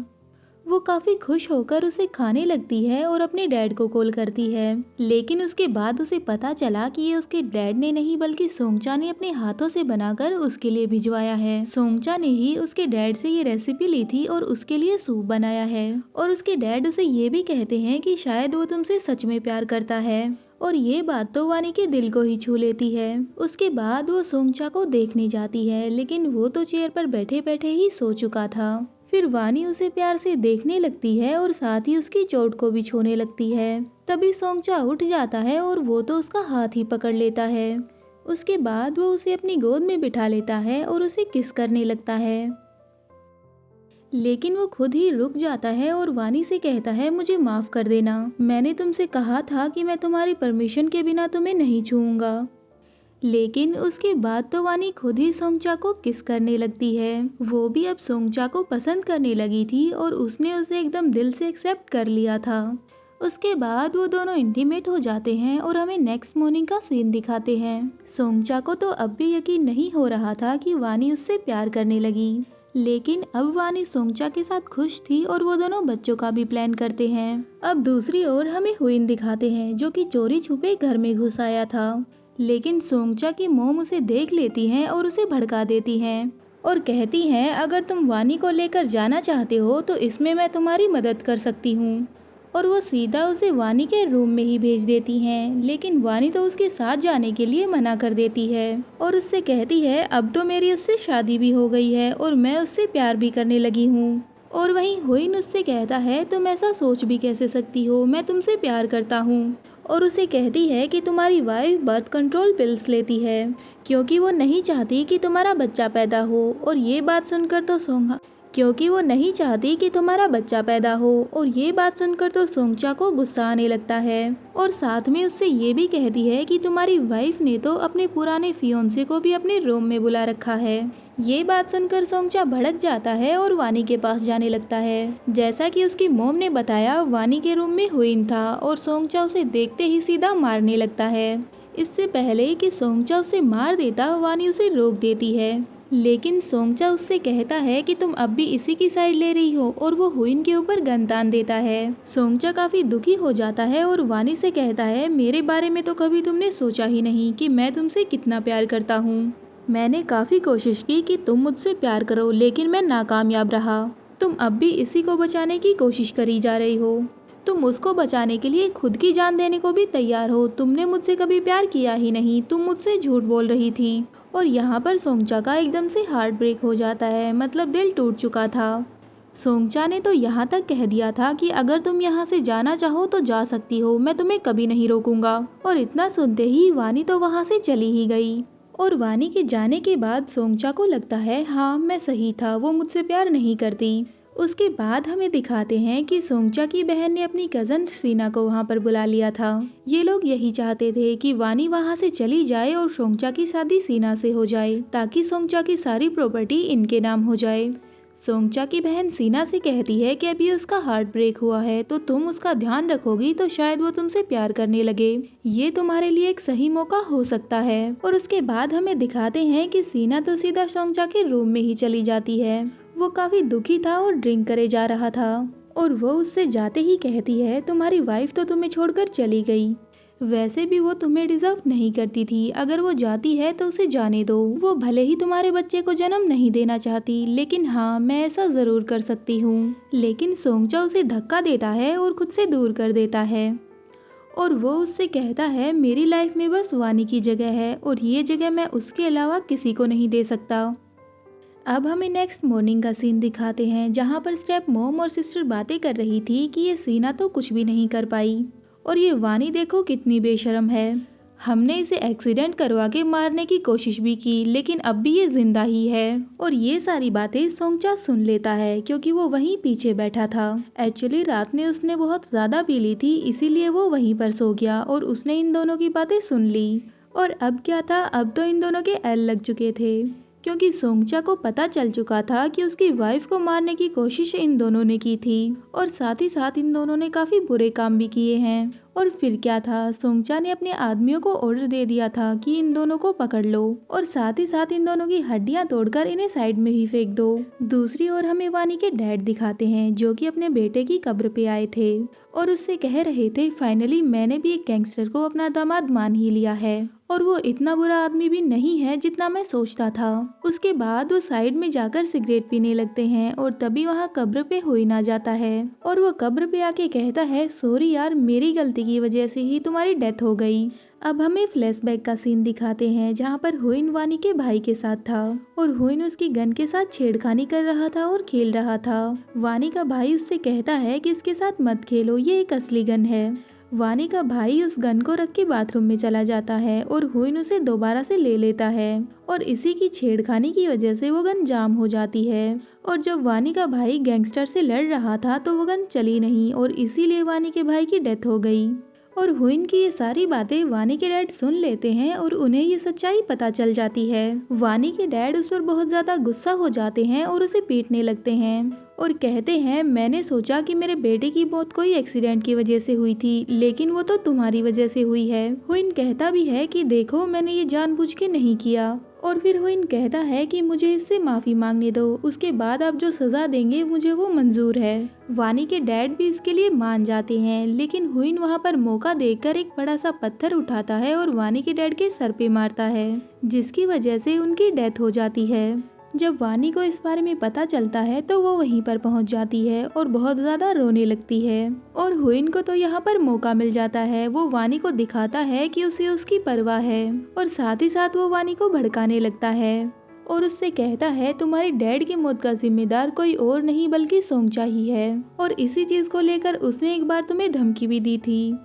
वो काफी खुश होकर उसे खाने लगती है और अपने डैड को कॉल करती है, लेकिन उसके बाद उसे पता चला कि ये उसके डैड ने नहीं बल्कि सोंगचा ने अपने हाथों से बनाकर उसके लिए भिजवाया है। सोंगचा ने ही उसके डैड से ये रेसिपी ली थी और उसके लिए सूप बनाया है। और उसके डैड उसे ये भी कहते हैं कि शायद वो तुमसे सच में प्यार करता है, और ये बात तो वानी के दिल को ही छू लेती है। उसके बाद वो सोंगचा को देखने जाती है, लेकिन वो तो चेयर पर बैठे बैठे ही सो चुका था। फिर वानी उसे प्यार से देखने लगती है और साथ ही उसकी चोट को भी छूने लगती है। तभी सोंगचा उठ जाता है और वो तो उसका हाथ ही पकड़ लेता है। उसके बाद वो उसे अपनी गोद में बिठा लेता है और उसे किस करने लगता है, लेकिन वो खुद ही रुक जाता है और वानी से कहता है मुझे माफ कर देना, मैंने तुमसे कहा था कि मैं तुम्हारी परमिशन के बिना तुम्हें नहीं छूऊंगा। लेकिन उसके बाद तो वानी खुद ही सोंगचा को किस करने लगती है। वो भी अब सोंगचा को पसंद करने लगी थी और उसने उसे एकदम दिल से एक्सेप्ट कर लिया था। उसके बाद वो दोनों इंटीमेट हो जाते हैं और हमें नेक्स्ट मॉर्निंग का सीन दिखाते हैं। सोंगचा को तो अब भी यकीन नहीं हो रहा था कि वानी उससे प्यार करने लगी, लेकिन अब वानी सोंगचा के साथ खुश थी और वो दोनों बच्चों का भी प्लान करते हैं। अब दूसरी ओर हमें हुइन दिखाते हैं जो कि चोरी छुपे घर में घुस आया था, लेकिन सोंगचा की मोम उसे देख लेती हैं और उसे भड़का देती हैं और कहती हैं अगर तुम वानी को लेकर जाना चाहते हो तो इसमें मैं तुम्हारी मदद कर सकती हूँ। और वो सीधा उसे वानी के रूम में ही भेज देती हैं, लेकिन वानी तो उसके साथ जाने के लिए मना कर देती है और उससे कहती है अब तो मेरी उससे शादी भी हो गई है और मैं उससे प्यार भी करने लगी हूँ। और वहीं हुइन उससे कहता है तुम ऐसा सोच भी कैसे सकती हो, मैं तुमसे प्यार करता हूँ। और उसे कहती है कि तुम्हारी वाइफ बर्थ कंट्रोल पिल्स लेती है क्योंकि वो नहीं चाहती कि तुम्हारा बच्चा पैदा हो। और ये बात सुनकर तो सोंगचा को गुस्सा आने लगता है और साथ में उससे ये भी कहती है कि तुम्हारी वाइफ ने तो अपने पुराने फियोंसे को भी अपने रूम में बुला रखा है। ये बात सुनकर सोंगचा भड़क जाता है और वानी के पास जाने लगता है। जैसा कि उसकी मोम ने बताया, वानी के रूम में हुइन था और सोंगचा उसे देखते ही सीधा मारने लगता है। इससे पहले कि सोंगचा उसे मार देता, वानी उसे रोक देती है, लेकिन सोंगचा उससे कहता है कि तुम अब भी इसी की साइड ले रही हो और वो हुइन के ऊपर गन तान देता है। सोंगचा काफी दुखी हो जाता है और वानी से कहता है मेरे बारे में तो कभी तुमने सोचा ही नहीं कि मैं तुमसे कितना प्यार करता हूँ। मैंने काफी कोशिश की कि तुम मुझसे प्यार करो, लेकिन मैं नाकामयाब रहा। तुम अब भी इसी को बचाने की कोशिश करी जा रही हो। तुम उसको बचाने के लिए खुद की जान देने को भी तैयार हो। तुमने मुझसे कभी प्यार किया ही नहीं, तुम मुझसे झूठ बोल रही थी। और यहाँ पर सोंगचा का एकदम से हार्ट ब्रेक हो जाता है, मतलब दिल टूट चुका था। सोंगचा ने तो यहाँ तक कह दिया था कि अगर तुम यहाँ से जाना चाहो तो जा सकती हो, मैं तुम्हें कभी नहीं रोकूंगा। और इतना सुनते ही वानी तो वहाँ से चली ही गई। और वानी के जाने के बाद सोंगचा को लगता है हाँ मैं सही था, वो मुझसे प्यार नहीं करती। उसके बाद हमें दिखाते हैं कि सोंगचा की बहन ने अपनी कज़न सीना को वहाँ पर बुला लिया था। ये लोग यही चाहते थे कि वानी वहाँ से चली जाए और सोंगचा की शादी सीना से हो जाए ताकि सोंगचा की सारी प्रॉपर्टी इनके नाम हो जाए। सोंगचा की बहन सीना से कहती है कि अभी उसका हार्ट ब्रेक हुआ है तो तुम उसका ध्यान रखोगी तो शायद वो तुमसे प्यार करने लगे। ये तुम्हारे लिए एक सही मौका हो सकता है। और उसके बाद हमें दिखाते हैं कि सीना तो सीधा सोंगचा के रूम में ही चली जाती है। वो काफी दुखी था और ड्रिंक करे जा रहा था और वो उससे जाते ही कहती है तुम्हारी वाइफ तो तुम्हें छोड़कर चली गई। वैसे भी वो तुम्हें डिजर्व नहीं करती थी, अगर वो जाती है तो उसे जाने दो। वो भले ही तुम्हारे बच्चे को जन्म नहीं देना चाहती, लेकिन हाँ मैं ऐसा जरूर कर सकती हूँ। लेकिन सोंगचा उसे धक्का देता है और खुद से दूर कर देता है और वो उससे कहता है मेरी लाइफ में बस वानी की जगह है और ये जगह मैं उसके अलावा किसी को नहीं दे सकता। अब हमें नेक्स्ट मॉर्निंग का सीन दिखाते हैं जहाँ पर स्टेप मॉम और सिस्टर बातें कर रही थी कि ये सीना तो कुछ भी नहीं कर पाई और ये वानी देखो कितनी बेशर्म है। हमने इसे एक्सीडेंट करवा के मारने की कोशिश भी की, लेकिन अब भी ये जिंदा ही है। और ये सारी बातें सोंगचा सुन लेता है क्योंकि वो वहीं पीछे बैठा था। एक्चुअली रात में उसने बहुत ज़्यादा पी ली थी, इसीलिए वो वहीं पर सो गया और उसने इन दोनों की बातें सुन ली। और अब क्या था, अब तो इन दोनों के एल लग चुके थे क्योंकि सोंगचा को पता चल चुका था कि उसकी वाइफ को मारने की कोशिश इन दोनों ने की थी और साथ ही साथ इन दोनों ने काफ़ी बुरे काम भी किए हैं। और फिर क्या था, सोंगचा ने अपने आदमियों को ऑर्डर दे दिया था कि इन दोनों को पकड़ लो और साथ ही साथ इन दोनों की हड्डियां तोड़कर इन्हें साइड में ही फेंक दो। दूसरी ओर हमें वानी के डैड दिखाते हैं जो कि अपने बेटे की कब्र पे आए थे और उससे कह रहे थे फाइनली मैंने भी एक गैंगस्टर को अपना दामाद मान ही लिया है और वो इतना बुरा आदमी भी नहीं है जितना मैं सोचता था। उसके बाद वो साइड में जाकर सिगरेट पीने लगते हैं और तभी वहाँ कब्र पे हुइन आ जाता है और वो कब्र पे आके कहता है सॉरी यार, मेरी गलती की वजह से ही तुम्हारी डेथ हो गई। अब हमें फ्लैशबैक का सीन दिखाते हैं जहाँ पर हुइन वानी के भाई के साथ था और हुइन उसकी गन के साथ छेड़खानी कर रहा था और खेल रहा था। वानी का भाई उससे कहता है कि इसके साथ मत खेलो, ये एक असली गन है। वानी का भाई उस गन को रख के बाथरूम में चला जाता है और हुइन उसे दोबारा से ले लेता है और इसी की छेड़खानी की वजह से वो गन जाम हो जाती है। और जब वानी का भाई गैंगस्टर से लड़ रहा था तो वो गन चली नहीं और इसीलिए वानी के भाई की डेथ हो गई। और हुइन की ये सारी बातें वानी के डैड सुन लेते हैं और उन्हें ये सच्चाई पता चल जाती है। वानी के डैड उस पर बहुत ज्यादा गुस्सा हो जाते हैं और उसे पीटने लगते हैं और कहते हैं मैंने सोचा कि मेरे बेटे की मौत कोई एक्सीडेंट की वजह से हुई थी, लेकिन वो तो तुम्हारी वजह से हुई है। हुइन कहता भी है कि देखो मैंने ये जानबूझ के नहीं किया और फिर हुइन कहता है कि मुझे इससे माफ़ी मांगने दो, उसके बाद आप जो सज़ा देंगे मुझे वो मंजूर है। वानी के डैड भी इसके लिए मान जाते हैं, लेकिन हुइन वहाँ पर मौका देखकर एक बड़ा सा पत्थर उठाता है और वानी के डैड के सर पे मारता है, जिसकी वजह से उनकी डेथ हो जाती है। जब वानी को इस बारे में पता चलता है तो वो वहीं पर पहुंच जाती है और बहुत ज़्यादा रोने लगती है। और हुइन को तो यहाँ पर मौका मिल जाता है, वो वानी को दिखाता है कि उसे उसकी परवाह है और साथ ही साथ वो वानी को भड़काने लगता है और उससे कहता है तुम्हारे डैड की मौत का जिम्मेदार कोई और नहीं बल्कि सोंगचा ही है, और इसी चीज़ को लेकर उसने एक बार तुम्हें धमकी भी दी थी।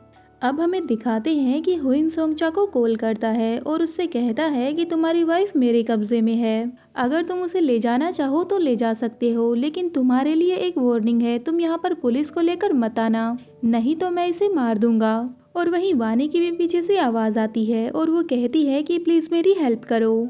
अब हमें दिखाते हैं कि हुइन सोंगचा को कॉल करता है और उससे कहता है कि तुम्हारी वाइफ मेरे कब्जे में है, अगर तुम उसे ले जाना चाहो तो ले जा सकते हो, लेकिन तुम्हारे लिए एक वार्निंग है, तुम यहाँ पर पुलिस को लेकर मत आना, नहीं तो मैं इसे मार दूंगा। और वहीं वानी की भी पीछे से आवाज़ आती है और वो कहती है कि प्लीज़ मेरी हेल्प करो।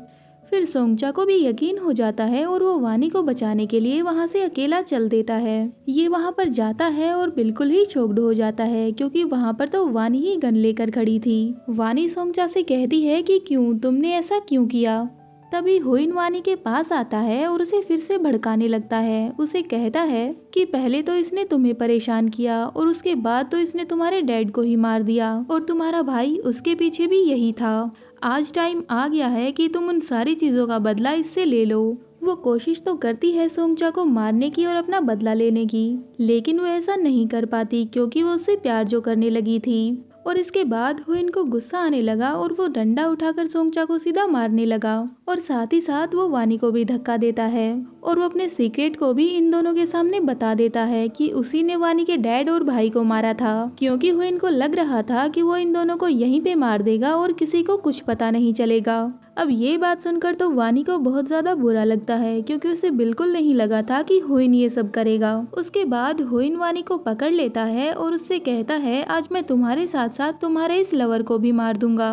फिर सोंगचा को भी यकीन हो जाता है और वो वानी को बचाने के लिए वहाँ से अकेला चल देता है। ये वहाँ पर जाता है और बिल्कुल ही चौकड हो जाता है, क्योंकि वहाँ पर तो वानी ही गन लेकर खड़ी थी। वानी सोंगचा से कहती है कि क्यों, तुमने ऐसा क्यों किया। तभी हुइन वानी के पास आता है और उसे फिर से भड़काने लगता है। उसे कहता है कि पहले तो इसने तुम्हें परेशान किया और उसके बाद तो इसने तुम्हारे डैड को ही मार दिया और तुम्हारा भाई उसके पीछे भी यही था। आज टाइम आ गया है कि तुम उन सारी चीज़ों का बदला इससे ले लो। वो कोशिश तो करती है सोंगचा को मारने की और अपना बदला लेने की, लेकिन वो ऐसा नहीं कर पाती क्योंकि वो उससे प्यार जो करने लगी थी। और इसके बाद हुइन को गुस्सा आने लगा और वो डंडा उठाकर सोंगचा को सीधा मारने लगा और साथ ही साथ वो वानी को भी धक्का देता है और वो अपने सीक्रेट को भी इन दोनों के सामने बता देता है कि उसी ने वानी के डैड और भाई को मारा था, क्योंकि हुइन को लग रहा था कि वो इन दोनों को यहीं पे मार देगा और किसी को कुछ पता नहीं चलेगा। अब ये बात सुनकर तो वानी को बहुत ज़्यादा बुरा लगता है, क्योंकि उसे बिल्कुल नहीं लगा था कि हुइन ये सब करेगा। उसके बाद हुइन वानी को पकड़ लेता है और उससे कहता है आज मैं तुम्हारे साथ साथ तुम्हारे इस लवर को भी मार दूंगा।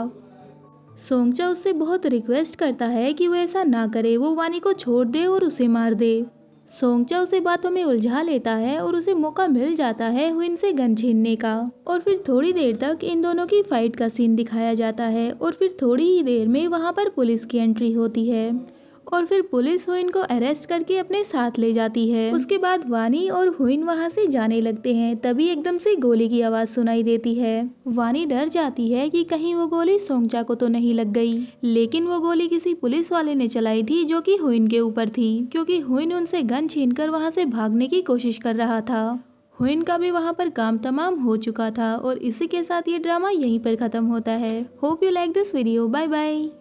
सोंगचा उससे बहुत रिक्वेस्ट करता है कि वो ऐसा ना करे, वो वानी को छोड़ दे और उसे मार दे। सोंगचा उसे बातों में उलझा लेता है और उसे मौका मिल जाता है हुइन से गन छीनने का। और फिर थोड़ी देर तक इन दोनों की फाइट का सीन दिखाया जाता है और फिर थोड़ी ही देर में वहाँ पर पुलिस की एंट्री होती है और फिर पुलिस हुइन को अरेस्ट करके अपने साथ ले जाती है। उसके बाद वानी और हुइन वहाँ से जाने लगते हैं, तभी एकदम से गोली की आवाज़ सुनाई देती है। वानी डर जाती है कि कहीं वो गोली सोंगचा को तो नहीं लग गई, लेकिन वो गोली किसी पुलिस वाले ने चलाई थी जो कि हुइन के ऊपर थी, क्योंकि हुइन उनसे गन छीनकर वहाँ से भागने की कोशिश कर रहा था। हुइन का भी वहाँ पर काम तमाम हो चुका था और इसी के साथ ये ड्रामा यहीं पर ख़त्म होता है। Hope you like this video. Bye bye.